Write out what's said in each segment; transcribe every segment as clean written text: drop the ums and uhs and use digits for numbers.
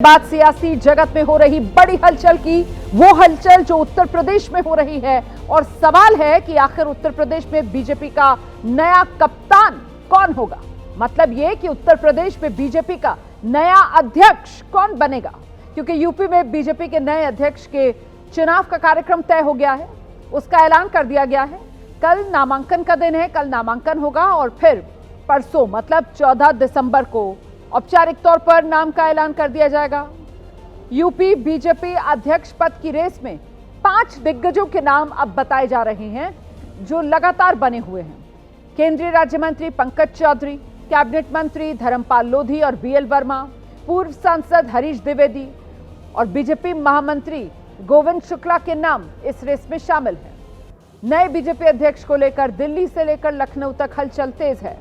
बात सियासी जगत में हो रही बड़ी हलचल की, वो हलचल जो उत्तर प्रदेश में हो रही है। और सवाल है कि आखिर उत्तर प्रदेश में बीजेपी का नया कप्तान कौन होगा। मतलब ये कि उत्तर प्रदेश में बीजेपी का नया अध्यक्ष कौन बनेगा, क्योंकि यूपी में बीजेपी के नए अध्यक्ष के चुनाव का कार्यक्रम तय हो गया है, उसका ऐलान कर दिया गया है। कल नामांकन का दिन है, कल नामांकन होगा और फिर परसों मतलब 14 दिसंबर को औपचारिक तौर पर नाम का ऐलान कर दिया जाएगा। यूपी बीजेपी अध्यक्ष पद की रेस में 5 दिग्गजों के नाम अब बताए जा रहे हैं जो लगातार बने हुए हैं। केंद्रीय राज्य मंत्री पंकज चौधरी, कैबिनेट मंत्री धर्मपाल लोधी और बीएल वर्मा, पूर्व सांसद हरीश द्विवेदी और बीजेपी महामंत्री गोविंद शुक्ला के नाम इस रेस में शामिल हैं। नए बीजेपी अध्यक्ष को लेकर दिल्ली से लेकर लखनऊ तक हलचल तेज है,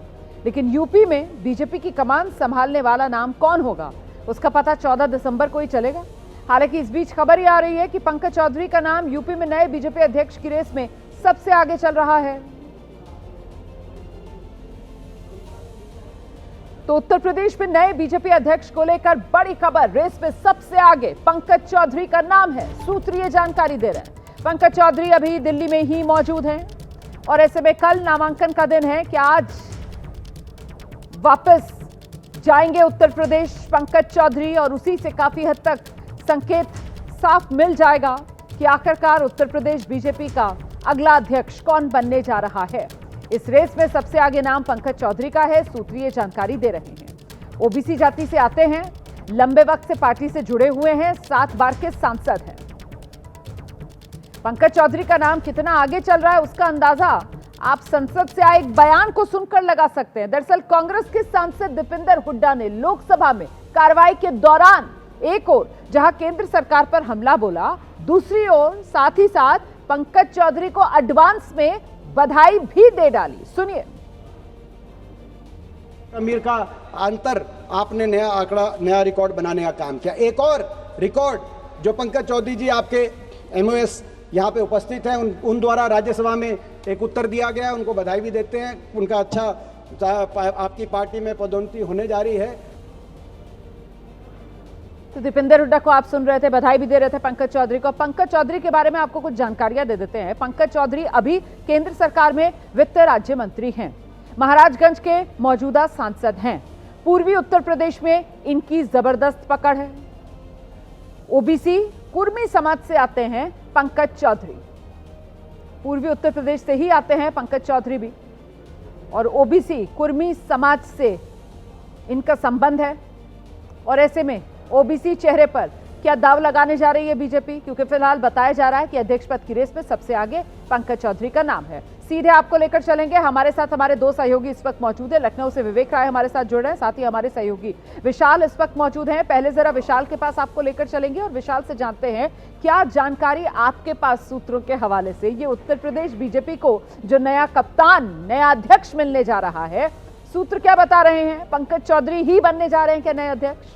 लेकिन यूपी में बीजेपी की कमान संभालने वाला नाम कौन होगा उसका पता 14 दिसंबर को ही चलेगा। हालांकि इस बीच खबर यह आ रही है कि पंकज चौधरी का नाम यूपी में नए बीजेपी अध्यक्ष की रेस में सबसे आगे चल रहा है। तो उत्तर प्रदेश में नए बीजेपी अध्यक्ष को लेकर बड़ी खबर, रेस में सबसे आगे पंकज चौधरी का नाम है। सूत्र ये जानकारी दे रहे हैं। पंकज चौधरी अभी दिल्ली में ही मौजूद हैं और ऐसे में कल नामांकन का दिन है कि आज वापस जाएंगे उत्तर प्रदेश पंकज चौधरी और उसी से काफी हद तक संकेत साफ मिल जाएगा कि आखिरकार उत्तर प्रदेश बीजेपी का अगला अध्यक्ष कौन बनने जा रहा है। इस रेस में सबसे आगे नाम पंकज चौधरी का है, सूत्रीय जानकारी दे रहे हैं। ओबीसी जाति से आते हैं, लंबे वक्त से पार्टी से जुड़े हुए हैं, 7 बार के सांसद हैं। पंकज चौधरी का नाम कितना आगे चल रहा है उसका अंदाजा आप संसद से आए एक बयान को सुनकर लगा सकते हैं। दरअसल कांग्रेस के सांसद दीपेंद्र हुड्डा ने लोकसभा में कार्रवाई के दौरान एक ओर जहां केंद्र सरकार पर हमला बोला, दूसरी ओर साथ ही साथ पंकज चौधरी को एडवांस में बधाई भी दे डाली। सुनिए। अमीर का अंतर आपने नया आंकड़ा, नया रिकॉर्ड बनाने का काम किया। एक और रिकॉर्ड जो पंकज चौधरी जी आपके एमओएस यहाँ पे उपस्थित हैं, उन द्वारा राज्यसभा में एक उत्तर दिया गया है, उनको बधाई भी देते हैं। उनका अच्छा आपकी पार्टी में पदोन्नति होने जा रही है। तो दीपेंद्र हुड्डा को आप सुन रहे थे, बधाई भी दे रहे थे पंकज चौधरी को। पंकज चौधरी के बारे में आपको कुछ जानकारियां दे देते हैं। पंकज चौधरी अभी केंद्र सरकार में वित्त राज्य मंत्री हैं, महाराजगंज के मौजूदा सांसद हैं। पूर्वी उत्तर प्रदेश में इनकी जबरदस्त पकड़ है। ओबीसी कुर्मी समाज से आते हैं पंकज चौधरी, पूर्वी उत्तर प्रदेश से ही आते हैं पंकज चौधरी भी, और ओबीसी कुर्मी समाज से इनका संबंध है। और ऐसे में ओबीसी चेहरे पर क्या दाव लगाने जा रही है बीजेपी, क्योंकि फिलहाल बताया जा रहा है कि अध्यक्ष पद की रेस में सबसे आगे पंकज चौधरी का नाम है। सीधे आपको लेकर चलेंगे, हमारे साथ हमारे 2 सहयोगी इस वक्त मौजूद है। लखनऊ से विवेक राय हमारे साथ जुड़ रहे हैं, साथ ही हमारे सहयोगी विशाल इस वक्त मौजूद हैं। पहले जरा विशाल के पास आपको लेकर चलेंगे और विशाल से जानते हैं क्या जानकारी आपके पास सूत्रों के हवाले से ये उत्तर प्रदेश बीजेपी को जो नया कप्तान, नया अध्यक्ष मिलने जा रहा है, सूत्र क्या बता रहे हैं? पंकज चौधरी ही बनने जा रहे हैं क्या नए अध्यक्ष?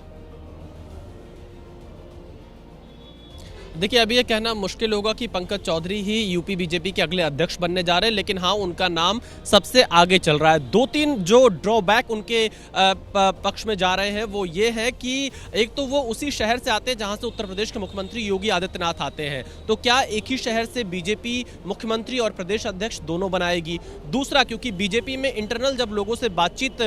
देखिए, अभी ये कहना मुश्किल होगा कि पंकज चौधरी ही यूपी बीजेपी के अगले अध्यक्ष बनने जा रहे हैं, लेकिन हाँ, उनका नाम सबसे आगे चल रहा है। 2-3 जो ड्रॉबैक उनके पक्ष में जा रहे हैं वो ये है कि एक तो वो उसी शहर से आते हैं जहां से उत्तर प्रदेश के मुख्यमंत्री योगी आदित्यनाथ आते हैं, तो क्या एक ही शहर से बीजेपी मुख्यमंत्री और प्रदेश अध्यक्ष दोनों बनाएगी? दूसरा, क्योंकि बीजेपी में इंटरनल जब लोगों से बातचीत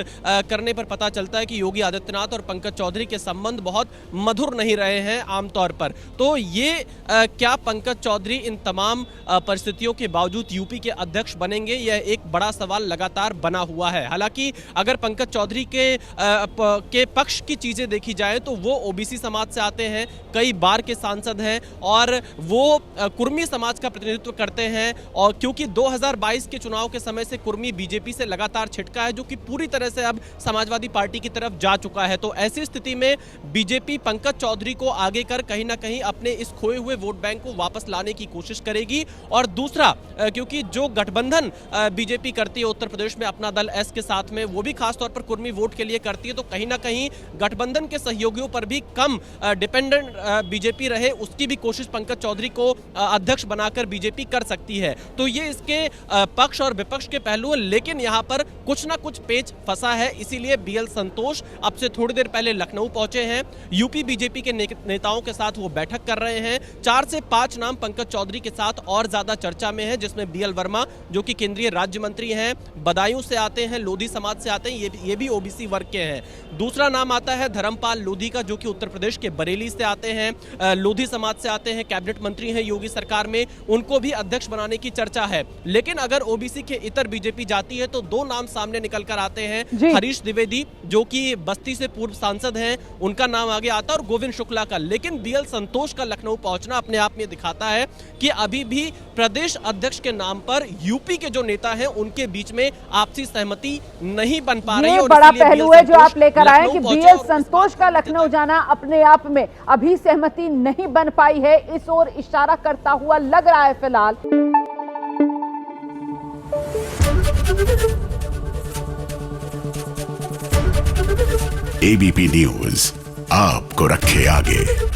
करने पर पता चलता है कि योगी आदित्यनाथ और पंकज चौधरी के संबंध बहुत मधुर नहीं रहे हैं आमतौर पर, तो ये क्या पंकज चौधरी इन तमाम परिस्थितियों के बावजूद यूपी के अध्यक्ष बनेंगे, यह एक बड़ा सवाल लगातार बना हुआ है। हालांकि अगर पंकज चौधरी के पक्ष की चीजें देखी जाए तो वो ओबीसी समाज से आते हैं, कई बार के सांसद हैं और वो कुर्मी समाज का प्रतिनिधित्व करते हैं। और क्योंकि 2022 के चुनाव के समय से कुर्मी बीजेपी से लगातार छिटका है, जो कि पूरी तरह से अब समाजवादी पार्टी की तरफ जा चुका है, तो ऐसी स्थिति में बीजेपी पंकज चौधरी को आगे कर कहीं ना कहीं अपने इस खोए हुए वोट बैंक को वापस लाने की कोशिश करेगी। और दूसरा, क्योंकि जो गठबंधन बीजेपी करती है उत्तर प्रदेश में अपना दल एस के साथ में, वो भी खासतौर पर कुर्मी वोट के लिए करती है, तो कहीं ना कहीं गठबंधन के सहयोगियों पर भी कम डिपेंडेंट बीजेपी रहे, उसकी भी कोशिश पंकज चौधरी को अध्यक्ष बनाकर बीजेपी कर सकती है। तो ये इसके पक्ष और विपक्ष के पहलू हैं, लेकिन यहां पर कुछ ना कुछ पेच फंसा है। इसीलिए बीएल संतोष अब से थोड़ी देर पहले लखनऊ पहुंचे हैं, यूपी बीजेपी के नेताओं के साथ वो बैठक कर रहे हैं। 4 से 5 नाम पंकज चौधरी के साथ और ज्यादा चर्चा में है, जिसमें बीएल वर्मा जो कि केंद्रीय राज्य मंत्री हैं, बदायूं से आते हैं, लोधी समाज से आते हैं, ये भी ओबीसी वर्ग के हैं। दूसरा नाम आता है धर्मपाल लोधी का, जो कि उत्तर प्रदेश के बरेली से आते हैं, लोधी समाज से आते हैं, कैबिनेट मंत्री हैं योगी सरकार में, उनको भी अध्यक्ष बनाने की चर्चा है। लेकिन अगर ओबीसी के इतर बीजेपी जाती है तो 2 नाम सामने निकल कर आते हैं। हरीश द्विवेदी जो कि बस्ती से पूर्व सांसद हैं, उनका नाम आगे आता है, और गोविंद शुक्ला का। लेकिन बीएल संतोष का लखनऊ पहुंचना अपने आप में दिखाता है कि अभी भी प्रदेश अध्यक्ष के नाम पर यूपी के जो नेता हैं उनके बीच में आपसी सहमति नहीं बन पा रही है। ये बड़ा पहलू है जो आप लेकर आए कि बीएल संतोष का लखनऊ जाना अपने आप में अभी सहमति नहीं बन पाई है, इस ओर इशारा करता हुआ लग रहा है फिलहाल। एबीपी न्यूज आपको रखे आगे।